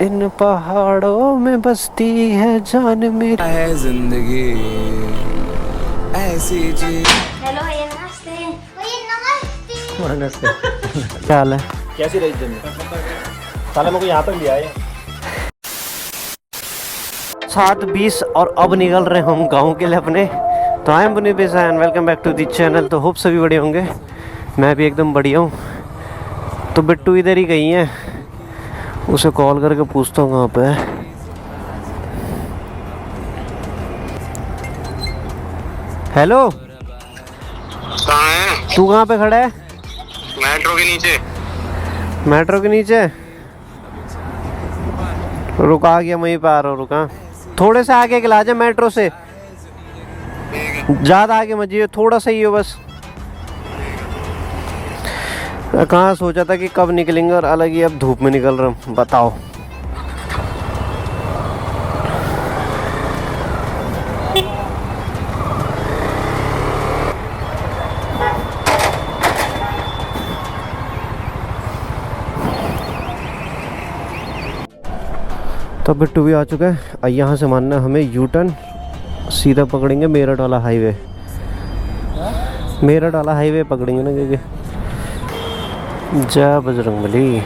इन पहाड़ों में बसती है जान मेरी है जिंदगी ऐसी चीज। हेलो भैया नमस्ते। भैया नमस्ते। नमस्ते। क्या हाल है? कैसी रही जर्नी? साला मेरे को यहाँ तक लिया है। 7:20 और अब निकल रहे हम गांव के लिए अपने। तो I am Puneet Besa and welcome back to the channel. तो होप सभी बढ़िया होंगे, मैं भी एकदम बढ़िया हूँ। तो बिट्टू इधर ही गई हैं, उसे कॉल करके पूछता हूँ कहाँ पे है। हेलो, तू कहाँ पे खड़ा है? मेट्रो के नीचे। मेट्रो के नीचे? रुका गया, वहीं पे आ रहा हूँ। रुका, थोड़े से आगे के ला जा मेट्रो से, ज़्यादा आगे मत जाइए, थोड़ा सा ही हो बस। कहाँ सोचा था कि कब निकलेंगे और अलग ही अब धूप में निकल रहा हूँ, बताओ। तो बिट्टू भी आ चुका है। यहाँ से मानना हमें यू टर्न, सीधा पकड़ेंगे मेरठ वाला हाईवे। मेरठ वाला हाईवे पकड़ेंगे ना, क्योंकि जय बजरंगबली।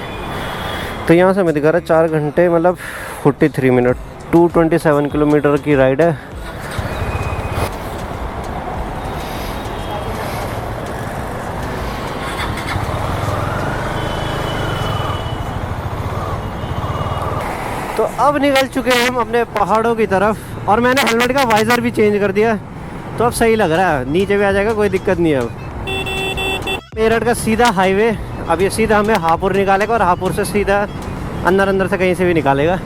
तो यहाँ से हमें दिखा रहा है 4 घंटे मतलब 43 मिनट, 227 किलोमीटर की राइड है। तो अब निकल चुके हैं हम अपने पहाड़ों की तरफ, और मैंने हेलमेट का वाइज़र भी चेंज कर दिया, तो अब सही लग रहा है, नीचे भी आ जाएगा, कोई दिक्कत नहीं है। अब मेरठ का सीधा हाईवे, अब ये सीधा हमें हापुड़ निकालेगा और हापुड़ से सीधा अंदर से कहीं से भी निकालेगा।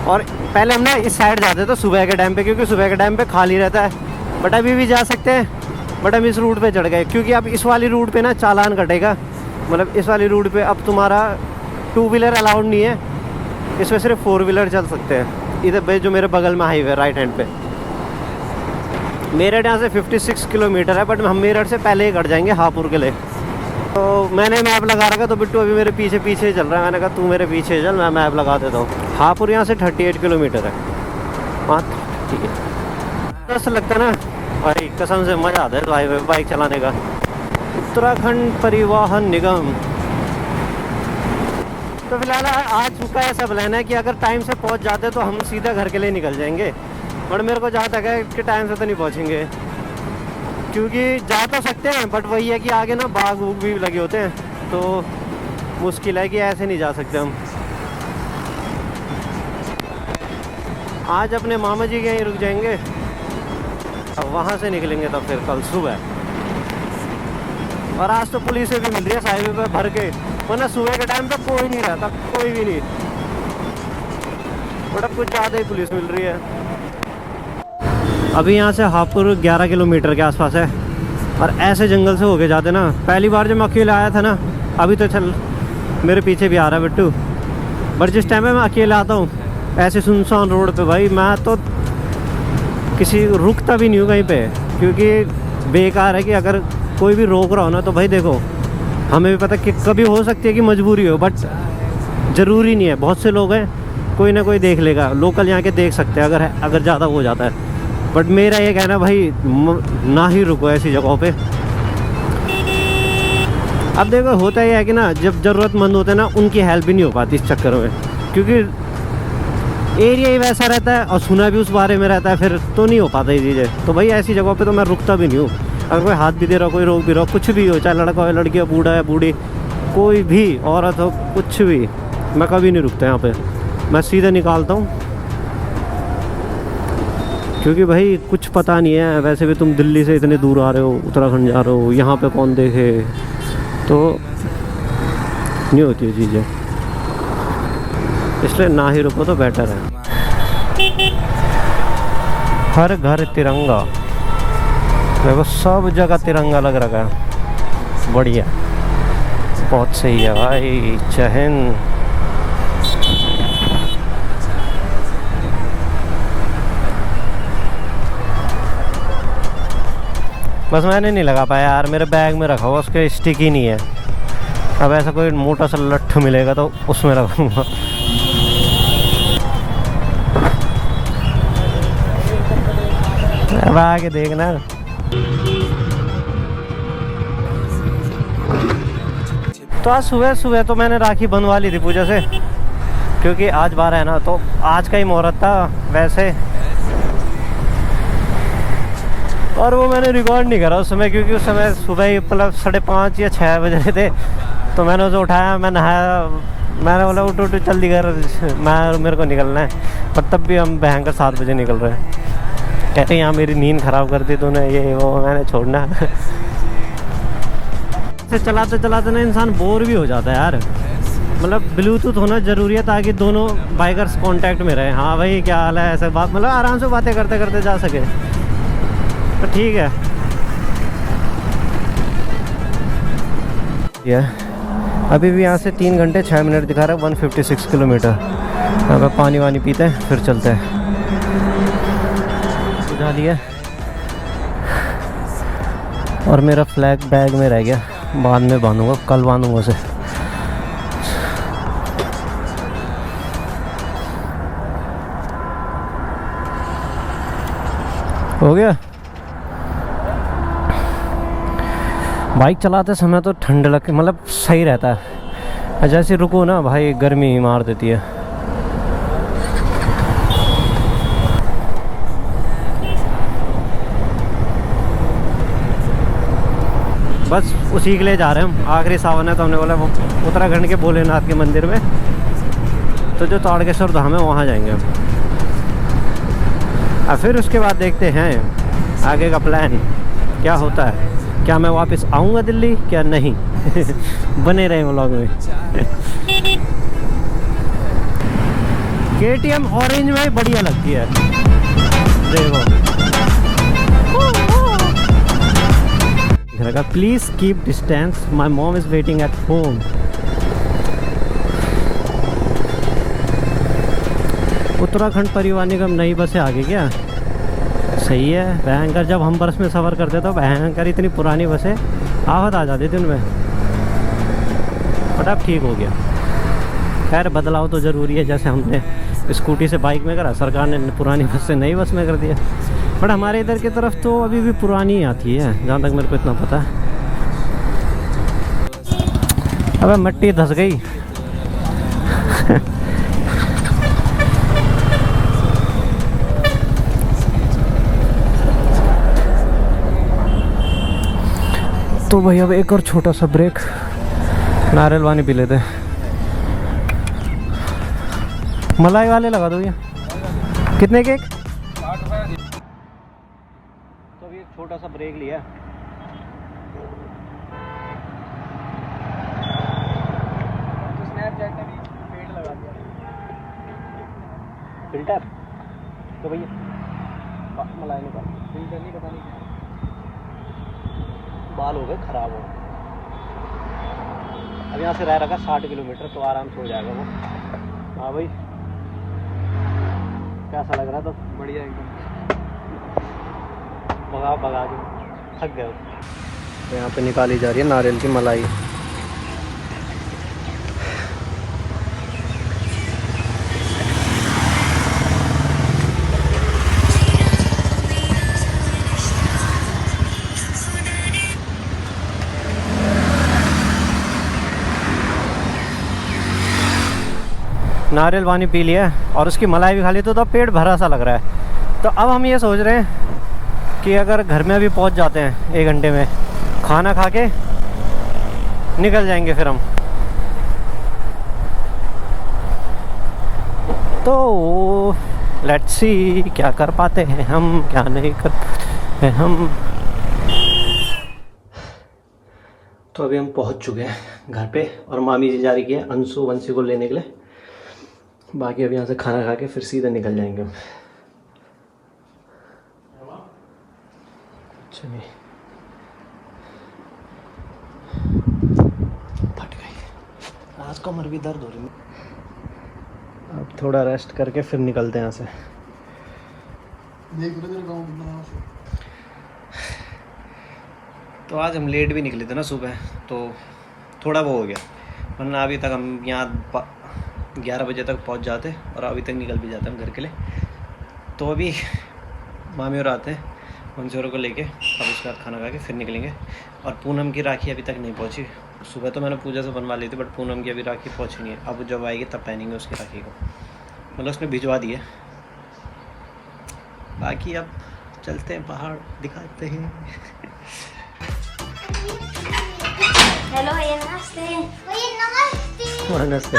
और पहले हम ना इस साइड जाते थे सुबह के टाइम पे, क्योंकि सुबह के टाइम पे खाली रहता है, बट अभी भी जा सकते हैं। बट हम इस रूट पे चढ़ गए, क्योंकि अब इस वाली रूट पे ना चालान कटेगा। मतलब इस वाली रूट पे अब तुम्हारा 2 व्हीलर अलाउड नहीं है, इसमें सिर्फ 4 व्हीलर चल सकते हैं। इधर जो मेरे बगल में हाईवे राइट हैंड पे, मेरठ यहाँ से 56 किलोमीटर है, बट हम मेरठ से पहले ही कट जाएंगे हापुड़ के लिए। तो मैंने मैप लगा रखा, तो बिट्टू अभी मेरे पीछे पीछे चल रहा है। मैंने कहा तू मेरे पीछे चल, मैं मैप लगा देता हूँ। हापुड़ यहाँ से 38 किलोमीटर है। हाँ ठीक है। ऐसा लगता है ना भाई, कसम से मज़ा आता है तो हाईवे बाइक चलाने का। उत्तराखंड परिवहन निगम। तो फिलहाल आज चुका है ऐसा प्लान है कि अगर टाइम से पहुंच जाते तो हम सीधा घर के लिए निकल जाएंगे। बट मेरे को जहाँ तक है कि टाइम से तो नहीं पहुंचेंगे, क्योंकि जा तो सकते हैं, बट वही है कि आगे ना बाग वूग भी लगे होते हैं, तो मुश्किल है कि ऐसे नहीं जा सकते हम। आज अपने मामा जी के यहीं रुक जाएंगे, अब वहाँ से निकलेंगे तब फिर कल सुबह। और आज तो पुलिस भी मिल रही है हाईवे पे भर के, वरना सुबह के टाइम पे कोई नहीं रहता, कोई भी नहीं, बट अब कुछ ज़्यादा ही पुलिस मिल रही है। अभी यहाँ से हापुड़ 11 किलोमीटर के आसपास है, और ऐसे जंगल से होके जाते ना। पहली बार जब मैं अकेले आया था ना, अभी तो चल मेरे पीछे भी आ रहा है बिट्टू, बट जिस टाइम में मैं अकेले आता हूँ ऐसे सुनसान रोड पे, भाई मैं तो किसी रुकता भी नहीं हूँ कहीं पे, क्योंकि बेकार है कि अगर कोई भी रोक रहा हो ना, तो भाई देखो हमें भी पता कि कभी हो सकती है कि मजबूरी हो, बट ज़रूरी नहीं है। बहुत से लोग हैं, कोई ना कोई देख लेगा, लोकल यहाँ के देख सकते हैं अगर ज़्यादा हो जाता है। बट मेरा ये कहना भाई, ना ही रुको ऐसी जगहों पे। अब देखो होता ही है कि ना, जब ज़रूरतमंद होते हैं ना, उनकी हेल्प भी नहीं हो पाती इस चक्कर में, क्योंकि एरिया ही वैसा रहता है और सुना भी उस बारे में रहता है, फिर तो नहीं हो पाता ये चीज़ें। तो भाई ऐसी जगहों पे तो मैं रुकता भी नहीं हूँ। अगर कोई हाथ भी दे रहा हो, कोई रोक भी रहा हो, कुछ भी हो, चाहे लड़का हो लड़की हो, बूढ़ा है बूढ़ी, कोई भी औरत हो, कुछ भी, मैं कभी नहीं रुकता यहाँ पे, मैं सीधे निकालता हूँ। क्योंकि भाई कुछ पता नहीं है, वैसे भी तुम दिल्ली से इतने दूर आ रहे हो, उत्तराखंड जा रहे हो, यहाँ पे कौन देखे, तो नहीं होती है चीज़ें, इसलिए ना ही रुको तो बेटर है। हर घर तिरंगा, देखो सब जगह तिरंगा लग रखा है, बढ़िया, बहुत सही है भाई। जय हिंद। बस मैंने नहीं लगा पाया यार, मेरे बैग में रखा हुआ, उसके स्टिक ही नहीं है। अब ऐसा कोई मोटा सा लट्ठ मिलेगा तो उसमें रखूँगा। अब आगे देखना। तो आज सुबह सुबह तो मैंने राखी बंधवा ली थी पूजा से, क्योंकि आज 12 है ना, तो आज का ही मुहूर्त था वैसे। और वो मैंने रिकॉर्ड नहीं करा उस समय, क्योंकि उस समय सुबह ही मतलब 5:30 या 6 बजे थे। तो मैंने उसे उठाया, मैं नहाया, मैंने बोला उठ उठ जल्दी कर, मेरे को निकलना है। पर तब भी हम भयंकर 7 बजे निकल रहे हैं। कहते हैं यहाँ मेरी नींद ख़राब कर दी तूने, ये वो, मैंने छोड़ना। से चलाते चलाते ना इंसान बोर भी हो जाता है यार। मतलब ब्लूटूथ होना ज़रूरी है ताकि दोनों बाइकर्स कांटेक्ट में रहे। हाँ भाई क्या हाल है, ऐसे बात, मतलब आराम से बातें करते करते जा सके तो ठीक है। अभी भी यहाँ से 3 घंटे 6 मिनट दिखा रहा है, 156 किलोमीटर। यहाँ पर पानी वानी पीते हैं फिर चलते हैं। बुझा लिया और मेरा फ्लैग बैग में रह गया, बाद में बांधूंगा, कल बांधूंगा उसे। हो गया। बाइक चलाते समय तो ठंड लग, मतलब सही रहता है, जैसे रुको ना भाई गर्मी मार देती है। बस उसी के लिए जा रहे हैं हम। आखिरी सावन है तो हमने बोला वो उत्तराखंड के भोलेनाथ के मंदिर में, तो जो ताड़केश्वर धाम है वहाँ जाएंगे हम। और फिर उसके बाद देखते हैं आगे का प्लान क्या होता है। क्या मैं वापस आऊँगा दिल्ली क्या नहीं। बने रहे व्लॉग में। KTM ऑरेंज में बढ़िया लगती है, देखो। Please keep distance, my mom is waiting at home. Uttarakhand परिवहन निगम नई बसें आ गई क्या? सही है। भयंकर जब हम बस में सफ़र करते तो भयंकर इतनी पुरानी बसें आफत आ जाती थी उनमें, बट अब ठीक हो गया। खैर बदलाव तो ज़रूरी है, जैसे हमने स्कूटी से बाइक में करा, सरकार ने पुरानी बस से नई बस में कर दिया। बट हमारे इधर की तरफ तो अभी भी पुरानी ही आती है, जहाँ तक मेरे को इतना पता है। अबे मिट्टी धंस गई। तो भाई अब एक और छोटा सा ब्रेक, नारियल पानी पी लेते हैं। मलाई वाले लगा दो ये। कितने केक? 60 रुपये। तो अभी एक छोटा सा ब्रेक लिया। तो स्नैपचैट ने भी पेड़ लगा दिया, फिल्टर। तो भैया मलाई निकाल, फिल्टर नहीं, पता नहीं बाल हो गए ख़राब हो। अब यहाँ से रह रखा 60 किलोमीटर, तो आराम से हो जाएगा वो। हाँ भाई कैसा लग रहा था? बढ़िया एकदम। भगा के थक गए। तो यहाँ पे निकाली जा रही है नारियल की मलाई। नारियल पानी पी लिया और उसकी मलाई भी खा ली, तो अब पेट भरा सा लग रहा है। तो अब हम ये सोच रहे हैं कि अगर घर में अभी पहुंच जाते हैं 1 घंटे में, खाना खा के निकल जाएंगे फिर हम। तो लेट्स सी क्या कर पाते हैं हम, क्या नहीं कर पाते हैं हम। तो अभी हम पहुंच चुके हैं घर पे, और मामी जी जा रही है अंशु वंशी को लेने के लिए। बाकी अब यहाँ से खाना खा के फिर सीधे निकल जाएंगे हम। चलिए, फट गई आज, कमर भी दर्द हो रही है। अब थोड़ा रेस्ट करके फिर निकलते हैं यहाँ से। तो आज हम लेट भी निकले थे ना सुबह, तो थोड़ा वो हो गया, वरना अभी तक हम यहाँ 11 बजे तक पहुँच जाते और अभी तक निकल भी जाते हम घर के लिए। तो अभी मामी और आते हैं मंसूरों को लेके अब उसके बाद खाना खा के फिर निकलेंगे। और पूनम की राखी अभी तक नहीं पहुंची। सुबह तो मैंने पूजा से बनवा ली थी, बट पूनम की अभी राखी पहुंची नहीं है। अब जब आएगी तब पहनेंगे उसकी राखी को, मतलब उसने भिजवा दी है। बाकी अब चलते हैं, पहाड़ दिखाते हैं। हेलो भैया नमस्ते। भैया नमस्ते। नमस्ते।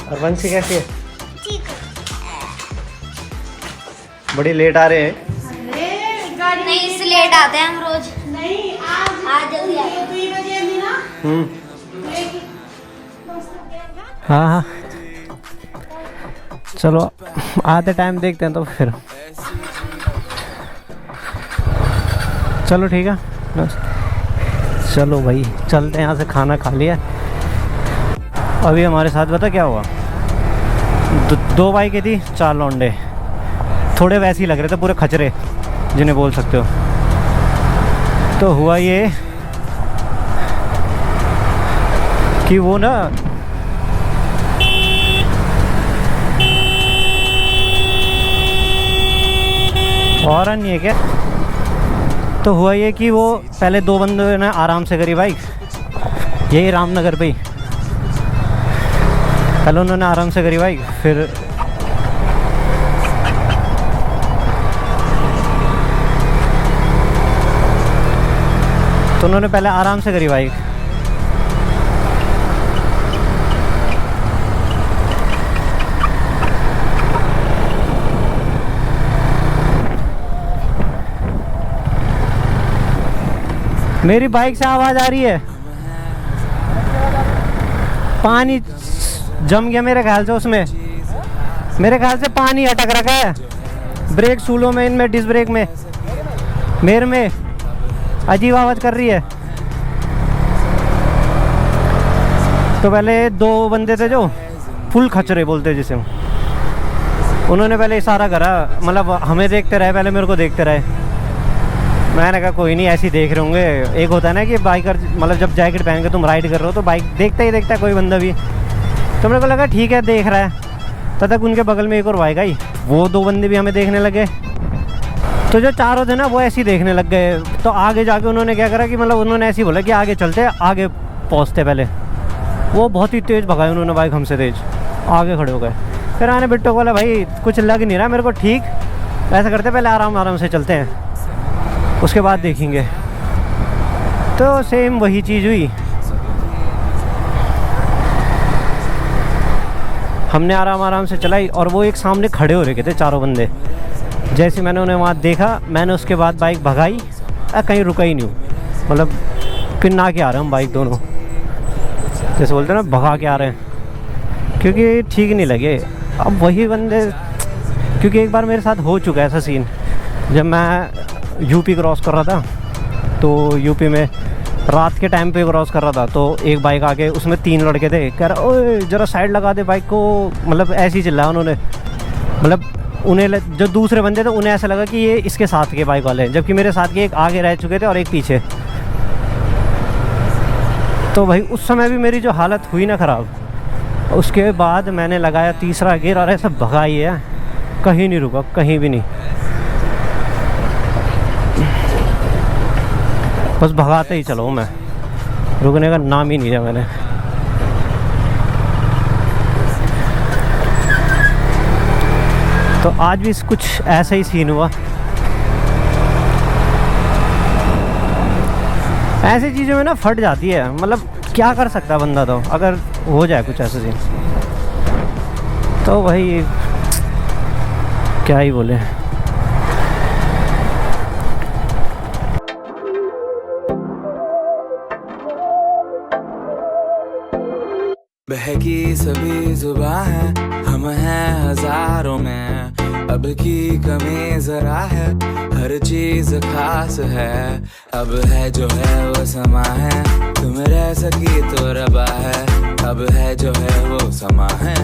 और वंशी कैसी है? ठीक है। बड़ी लेट आ रहे हैं। नहीं इससे लेट आते हैं हम रोज। नहीं आज जल्दी आए। 2 बजे ना। हाँ हाँ चलो आते टाइम देखते हैं तो फिर चलो ठीक है। चलो भाई चलते हैं, यहाँ से खाना खा लिया। अभी हमारे साथ पता क्या हुआ, 2 बाइकें थी, 4 लौंडे, थोड़े वैसे ही लग रहे थे, पूरे खचरे जिन्हें बोल सकते हो। तो हुआ ये कि वो ना और नहीं है क्या, तो हुआ ये कि वो पहले 2 बंदों ने आराम से करी बाइक, यही रामनगर पे ही। पहले उन्होंने आराम से करी बाइक, फिर तो उन्होंने पहले आराम से करी बाइक, मेरी बाइक से आवाज़ आ रही है। पानी जम गया मेरे ख्याल से, उसमें मेरे ख्याल से पानी अटक रखा है ब्रेक शूलों में, इनमें डिस्क ब्रेक में, मेरे में अजीब आवाज़ कर रही है। तो पहले 2 बंदे थे जो फुल खचरे बोलते जिसे, उन्होंने पहले इशारा करा, मतलब हमें देखते रहे, पहले मेरे को देखते रहे। मैंने कहा कोई नहीं, ऐसे ही देख रहे होंगे। एक होता है ना कि बाइकर, मतलब जब जैकेट पहन के तुम राइड कर रहे हो तो बाइक देखता ही देखता है कोई बंदा भी, तो मेरे को लगा ठीक है देख रहा है। तब तक उनके बगल में एक और बाइक आई, वो 2 बंदे भी हमें देखने लगे। तो जो चारों थे ना वो ऐसे ही देखने लग गए। तो आगे जाके उन्होंने क्या करा कि मतलब उन्होंने ऐसे ही बोला कि आगे चलते, आगे पहुँचते। पहले वो बहुत ही तेज़ भगाई उन्होंने बाइक हमसे तेज़, आगे खड़े हो गए। फिर मैंने बिट्टो को बोला भाई कुछ लग नहीं रहा मेरे को ठीक, ऐसा करते पहले आराम से चलते हैं, उसके बाद देखेंगे। तो सेम वही चीज़ हुई, हमने आराम से चलाई और वो एक सामने खड़े हो रखे थे 4 बंदे। जैसे मैंने उन्हें वहाँ देखा, मैंने उसके बाद बाइक भगाई, कहीं रुका ही नहीं, मतलब पिन्ना के आ रहे हम बाइक दोनों, जैसे बोलते हैं ना भगा के आ रहे हैं, क्योंकि ठीक नहीं लगे। अब वही बंदे, क्योंकि एक बार मेरे साथ हो चुका है ऐसा सीन, जब मैं यूपी क्रॉस कर रहा था, तो यूपी में रात के टाइम पे क्रॉस कर रहा था, तो एक बाइक आके, उसमें 3 लड़के थे, कह रहा ओए ज़रा साइड लगा दे बाइक को, मतलब ऐसे ही चिल्लाया उन्होंने। मतलब उन्हें, जो दूसरे बंदे थे उन्हें ऐसा लगा कि ये इसके साथ के बाइक वाले हैं, जबकि मेरे साथ के एक आगे रह चुके थे और एक पीछे। तो भाई उस समय भी मेरी जो हालत हुई ना ख़राब, उसके बाद मैंने लगाया तीसरा गियर और ऐसा भगाई है, कहीं नहीं रुका, कहीं भी नहीं, बस भगाते ही चलो। मैं रुकने का नाम ही नहीं लिया मैंने। तो आज भी कुछ ऐसा ही सीन हुआ। ऐसी चीज़ों में ना फट जाती है, मतलब क्या कर सकता है बंदा, तो अगर हो जाए कुछ ऐसा सीन तो भाई क्या ही बोले। बहकी सभी जुबां है, हम हैं हजारों में, अब की कमी जरा है, हर चीज खास है, अब है जो है वो समा है, तुम रह सकी तो रबा है, अब है जो है वो समा है,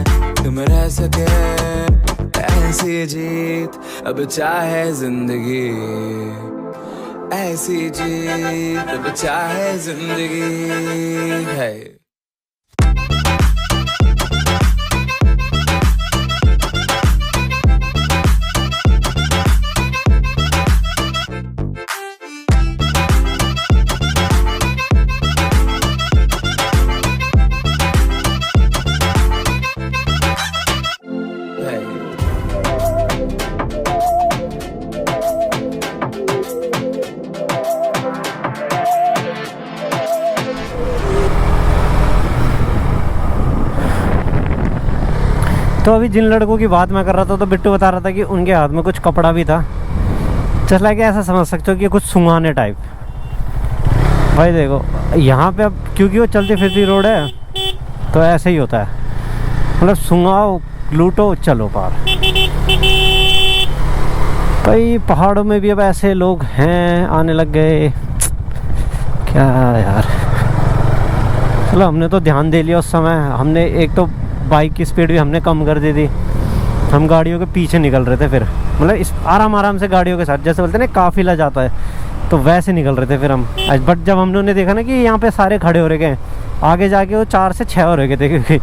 तुम रह सके, ऐसी जीत अब चाहे जिंदगी, ऐसी जीत अब चाहे जिंदगी है। तो अभी जिन लड़कों की बात मैं कर रहा था तो बिट्टू बता रहा था कि उनके हाथ में कुछ कपड़ा भी था, जस्ट लाइक ऐसा समझ सकते हो कि कुछ सुंघाने टाइप। भाई देखो यहाँ पे अब क्योंकि वो चलती फिरती रोड है तो ऐसे ही होता है, मतलब सुंघाओ लूटो चलो पार। भाई पहाड़ों में भी अब ऐसे लोग हैं, आने लग गए क्या यार। चलो हमने तो ध्यान दे लिया उस समय, हमने एक तो बाइक की स्पीड भी हमने कम कर दी थी, हम गाड़ियों के पीछे निकल रहे थे फिर, मतलब इस आराम से गाड़ियों के साथ, जैसे बोलते हैं ना काफिला जाता है तो वैसे निकल रहे थे फिर हम। बट जब हम लोगों ने देखा ना कि यहाँ पे सारे खड़े हो रहे हैं, आगे जाके वो 4 से 6 हो रहे थे क्योंकि,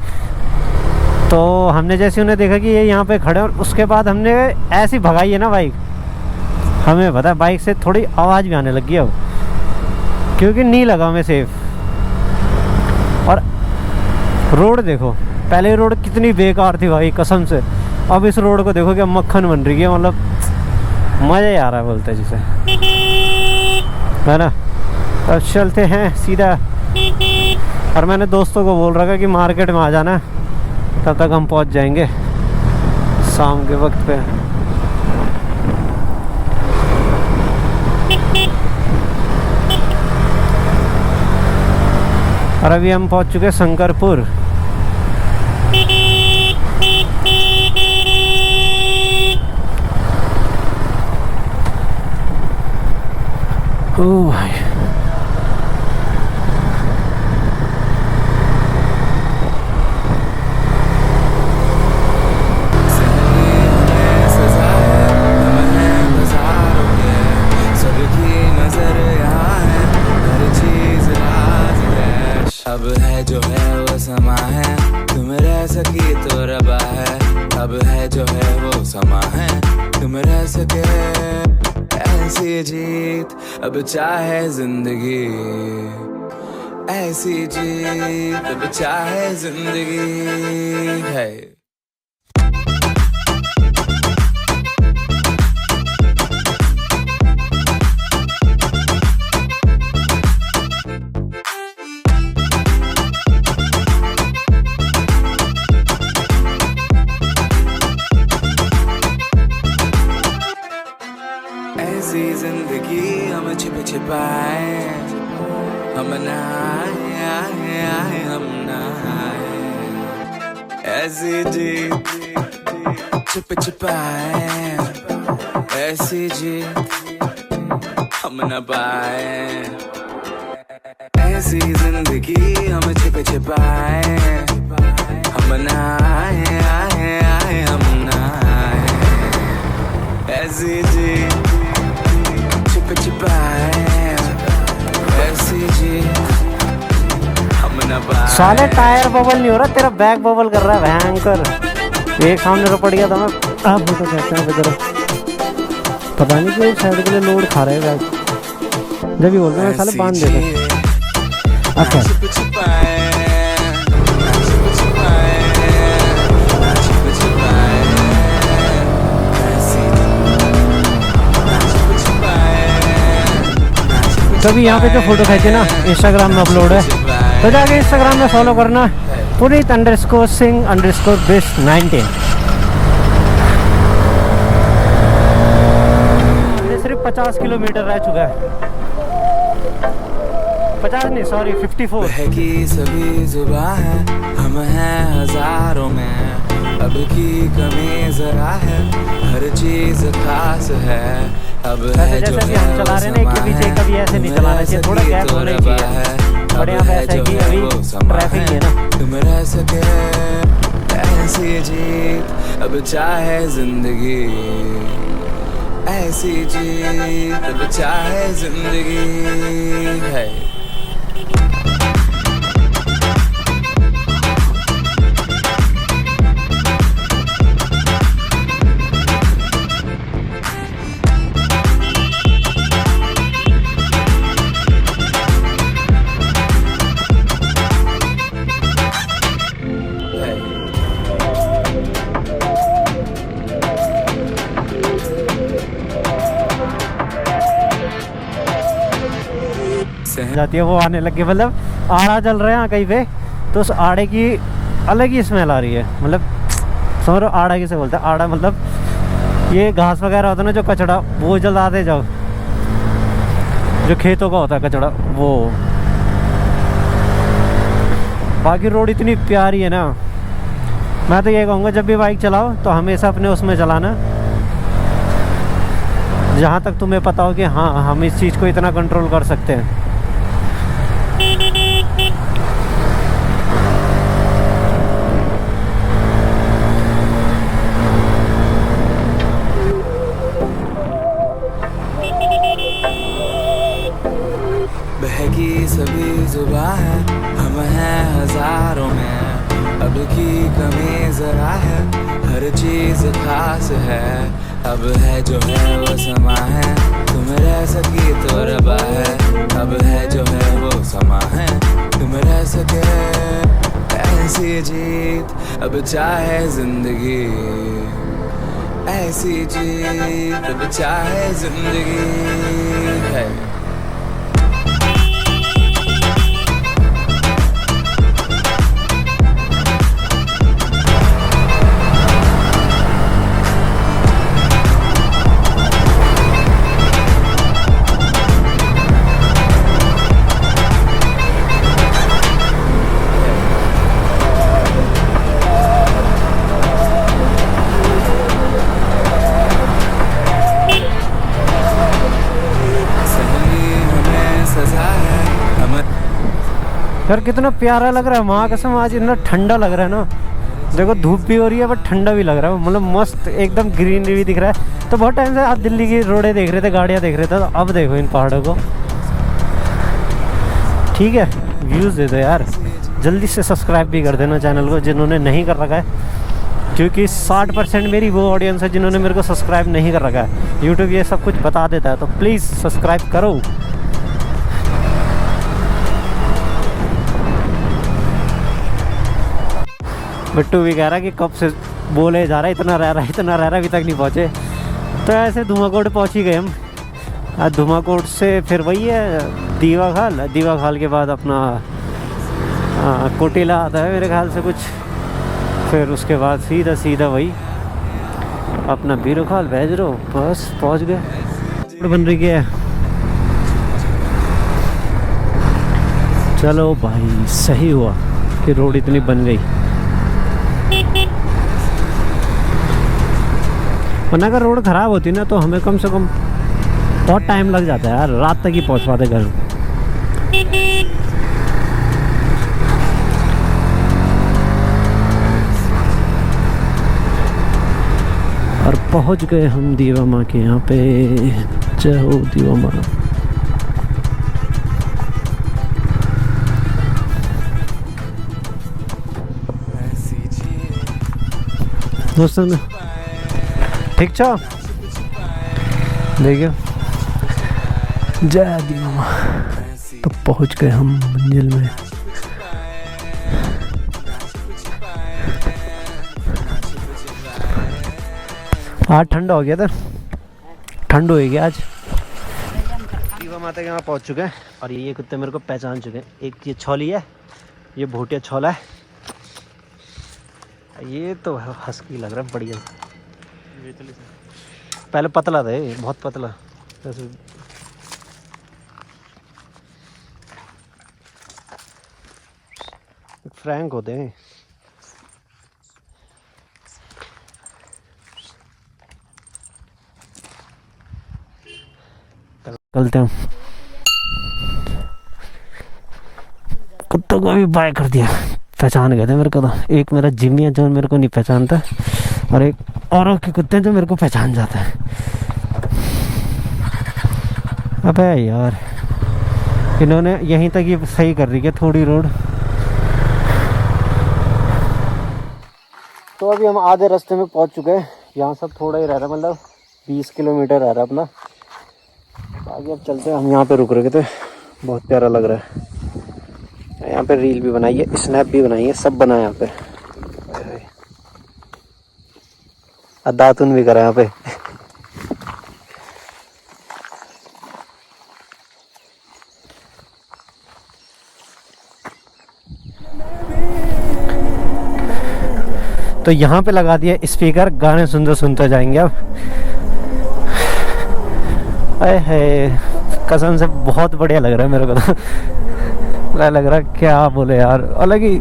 तो हमने जैसे उन्हें देखा कि ये यहाँ पे खड़े, और उसके बाद हमने ऐसी भगाई है ना बाइक, हमें पता है बाइक से थोड़ी आवाज़ भी आने लगी अब, क्योंकि नहीं लगा हमें सेफ। और रोड देखो, पहले रोड कितनी बेकार थी भाई कसम से, अब इस रोड को देखो क्या मक्खन बन रही है, मतलब मज़ा ही आ रहा है बोलते जिसे, है ना। अब चलते हैं सीधा, और मैंने दोस्तों को बोल रखा कि मार्केट में आ जाना, तब तक हम पहुंच जाएंगे शाम के वक्त पे। और अभी हम पहुंच चुके हैं शंकरपुर। ओह भाई अब है जो है वो समा है, तुम रह सकी तो रबा है। अब है जो है वो समा है, तुम रह सके ऐसी जीत। अब चाहे जिंदगी ऐसी जीत, अब चाहे जिंदगी है। ऐसी जिंदगी हम छिप छिपाए, हम नहाए हम नहाए। ऐसी जीत छिप छिपाए, ऐसी जीत हम न पाए। ऐसी जिंदगी हम छिप छिपाए, हम नहाए हम नहाए। ऐसी जीत साले टायर बबल नहीं हो रहा, तेरा बैक बबल कर रहा है भयंकर। एक सामने पड़ गया था मैं, आप तो कहते हैं बेचारा, पता नहीं क्यों साइड के लिए लोड खा रहे हैं बैग, जब भी बोलते हैं साले बांध देते। अच्छा तभी यहाँ पे जो फोटो खींचे ना इंस्टाग्राम में अपलोड है, तो जाके इंस्टाग्राम में फॉलो करना, puneet_singh_best19। सिर्फ 50 किलोमीटर रह चुका है, 50 नहीं सॉरी 54। की सभी जुबां है, हम हैं हजारों में, अब की कमी जरा है, हर चीज खास है। अब है जो जैसे हम चला रहे हैं ना, एक पीछे कभी ऐसे नहीं चलाना चाहिए, थोड़ा गैप होना चाहिए। बड़े यहाँ पे ऐसा है कि अभी ट्रैफिक है ना, तुम रह सके ऐसी जीत। अब चाहे जिंदगी ऐसी जीत, अब चाहे जिंदगी है। जाती है वो आने लगी, मतलब आड़ा चल रहे हैं कहीं पे, तो उस आड़े की अलग ही स्मेल आ रही है, मतलब समझ रहे हो? आड़ा किसे बोलते हैं? आड़ा मतलब ये घास वगैरह होता है ना, जो कचड़ा, वो जलाते जाओ, जो खेतों का होता है कचड़ा वो। बाकी रोड इतनी प्यारी है ना, मैं तो ये कहूँगा जब भी बाइक चलाओ तो हमेशा अपने उसमें चलाना जहाँ तक तुम्हें पता हो कि हाँ हम इस चीज़ को इतना कंट्रोल कर सकते हैं। बहकी सभी जुबां है, हम हैं हजारों में, अब की कमी जरा है, हर चीज खास है, अब है जो है वो समा है, तुम रह सकी तो रबा है, अब है जो है वो समा है, तुम रह सके, ऐसी जीत अब चाहे जिंदगी, ऐसी जीत अब चाहे जिंदगी है। यार कितना प्यारा लग रहा है, माँ कसम आज इतना ठंडा लग रहा है ना। देखो धूप भी हो रही है बट ठंडा भी लग रहा है, मतलब मस्त एकदम ग्रीनरी भी दिख रहा है। तो बहुत टाइम से आप दिल्ली की रोडें देख रहे थे, गाड़ियाँ देख रहे थे, तो अब देखो इन पहाड़ों को। ठीक है, व्यूज़ दे दो यार, जल्दी से सब्सक्राइब भी कर देना चैनल को जिन्होंने नहीं कर रखा है, क्योंकि 60% मेरी वो ऑडियंस है जिन्होंने मेरे को सब्सक्राइब नहीं कर रखा है। यूट्यूब ये सब कुछ बता देता है, तो प्लीज़ सब्सक्राइब करो। बिट्टू भी कह रहा है कि कब से बोले जा रहा है, इतना रह रहा है, अभी तक नहीं पहुँचे। तो ऐसे धुमाकोट पहुँच ही गए हम। आज धुमाकोट से फिर वही है दीवा खाल के बाद अपना कोटिला आता है मेरे ख्याल से कुछ, फिर उसके बाद सीधा वही अपना बीरो खाल बैजरो, बस पहुँच गए। रोड बन रही है, चलो भाई सही हुआ कि रोड इतनी बन गई, वरना अगर रोड ख़राब होती ना तो हमें कम से कम बहुत टाइम लग जाता है यार, रात तक ही पहुंच पाते घर। और पहुंच गए हम दीवा माँ के यहाँ पे। जय हो दीवा माँ। दोस्तों ठीक छो, देखियो जय दीवा माँ। तो पहुंच गए हम मंजिल में। आज ठंडा हो गया था, ठंड होएगी आज। दीवा माता के यहाँ पहुंच चुके हैं और ये कुत्ते मेरे को पहचान चुके हैं। एक ये छौली है, ये भोटिया छौला है, ये तो हस्की लग रहा है बढ़िया। पहले पतला था ये, बहुत पतला, जैसे फ्रैंक होते हैं। चलते हैं, कुत्तों को भी बाय कर दिया, पहचान गए थे मेरे को। तो एक मेरा जिम्मी है जो मेरे को नहीं पहचानता, और एक औरों के कुत्ते हैं जो मेरे को पहचान जाता है। अबे यार इन्होंने यहीं तक ही सही कर रही है थोड़ी रोड। तो अभी हम आधे रास्ते में पहुंच चुके हैं। यहाँ सब थोड़ा ही रह रहा है, मतलब 20 किलोमीटर रह रहा है अपना। आगे अब चलते हैं। हम यहाँ पे रुक रहे थे, बहुत प्यारा लग रहा है। यहाँ पे रील भी बनाई है, स्नैप भी बनाई है, सब बना है यहाँ पे। दातुन भी करा यहाँ पे। तो यहाँ पे लगा दिया स्पीकर, गाने सुनते सुनते जाएंगे अब। अरे कसम से बहुत बढ़िया लग रहा है मेरे को तो लग रहा है क्या बोले यार, अलग ही।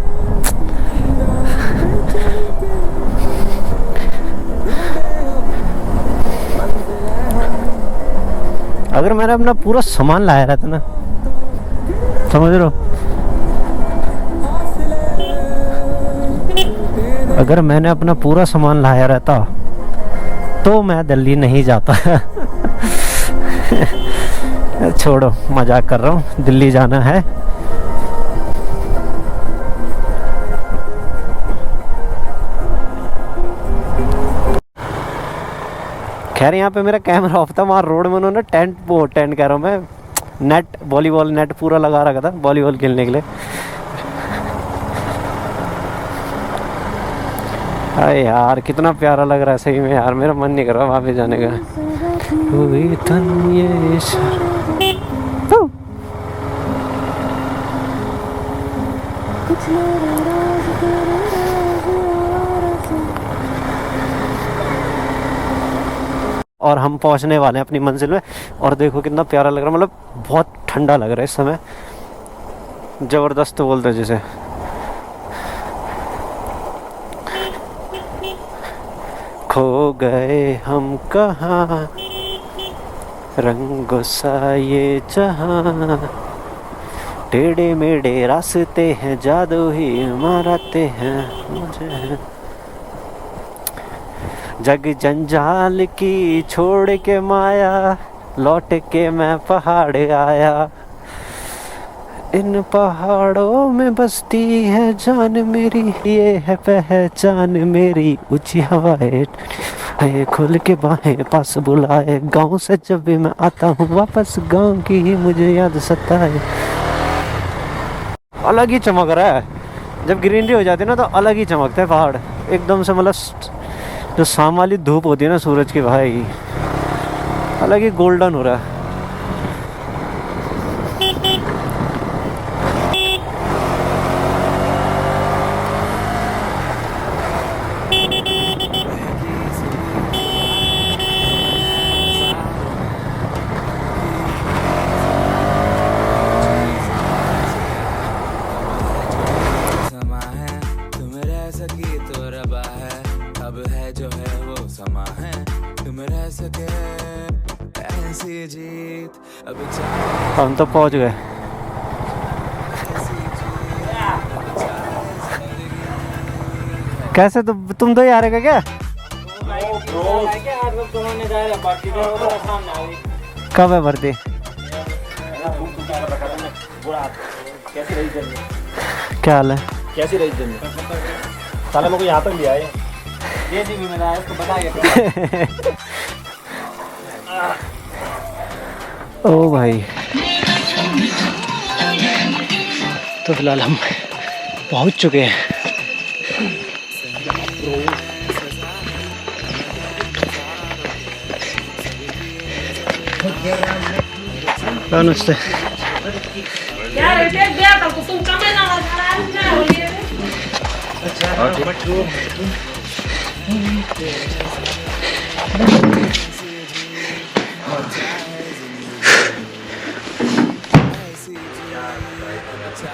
अगर मैंने अपना पूरा सामान लाया रहता ना, समझ रहे हो, अगर मैंने अपना पूरा सामान लाया रहता तो मैं दिल्ली नहीं जाता। छोड़ो, मजाक कर रहा हूँ, दिल्ली जाना है। खैर यहाँ पे मेरा कैमरा ऑफ था, वहाँ रोड में उन्होंने टेंट कह रहा हूँ मैं, नेट, वॉलीबॉल नेट पूरा लगा रखा था वॉलीबॉल खेलने के लिए। अरे यार कितना प्यारा लग रहा है सही में यार, मेरा मन नहीं कर रहा वहाँ पे जाने का। और हम पहुंचने वाले हैं अपनी मंजिल में, और देखो कितना प्यारा लग रहा है, मतलब बहुत ठंडा लग रहा है इस समय, जबरदस्त बोलते हैं जिसे। खो गए हम कहाँ, रंगों सा ये जहां, टेढ़े मेढ़े रास्ते हैं, जादू ही मारते हैं मुझे। जग जंजाल की छोड़ के माया, लौट के मैं पहाड़ आया। इन पहाड़ों में बसती है जान मेरी, ये है पहचान मेरी। ऊंची हवाएं खुल के बाहें पास बुलाए, गांव से जब भी मैं आता हूँ वापस, गांव की ही मुझे याद सताए। अलग ही चमक रहा है जब ग्रीनरी हो जाती है ना, तो अलग ही चमकता है पहाड़ एकदम से, मतलब जो शाम वाली धूप होती है ना सूरज की, भाई अलग ही गोल्डन हो रहा है। समा है तुम रह सकी तो रबा है, अब है जो है वो समा है, तुम रह सके ऐसी जीत अब हम तो पहुंच गए। कैसे तुम तो आ रहे क्या? कब है भर्ती? क्या हाल है? कैसी रही जर्नी? साला मेरे को यहाँ तक लिया है। ये जी भी मेरा है, उसको बता के। ओ भाई, तो फिलहाल हम पहुंच चुके हैं। नमस्ते।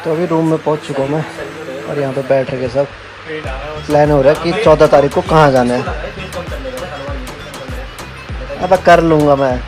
तो अभी रूम में पहुंच चुका हूँ मैं, और यहाँ पे बैठ रहे सब प्लान हो रहा है कि 14 तारीख को कहाँ जाना है। अब कर लूँगा मैं।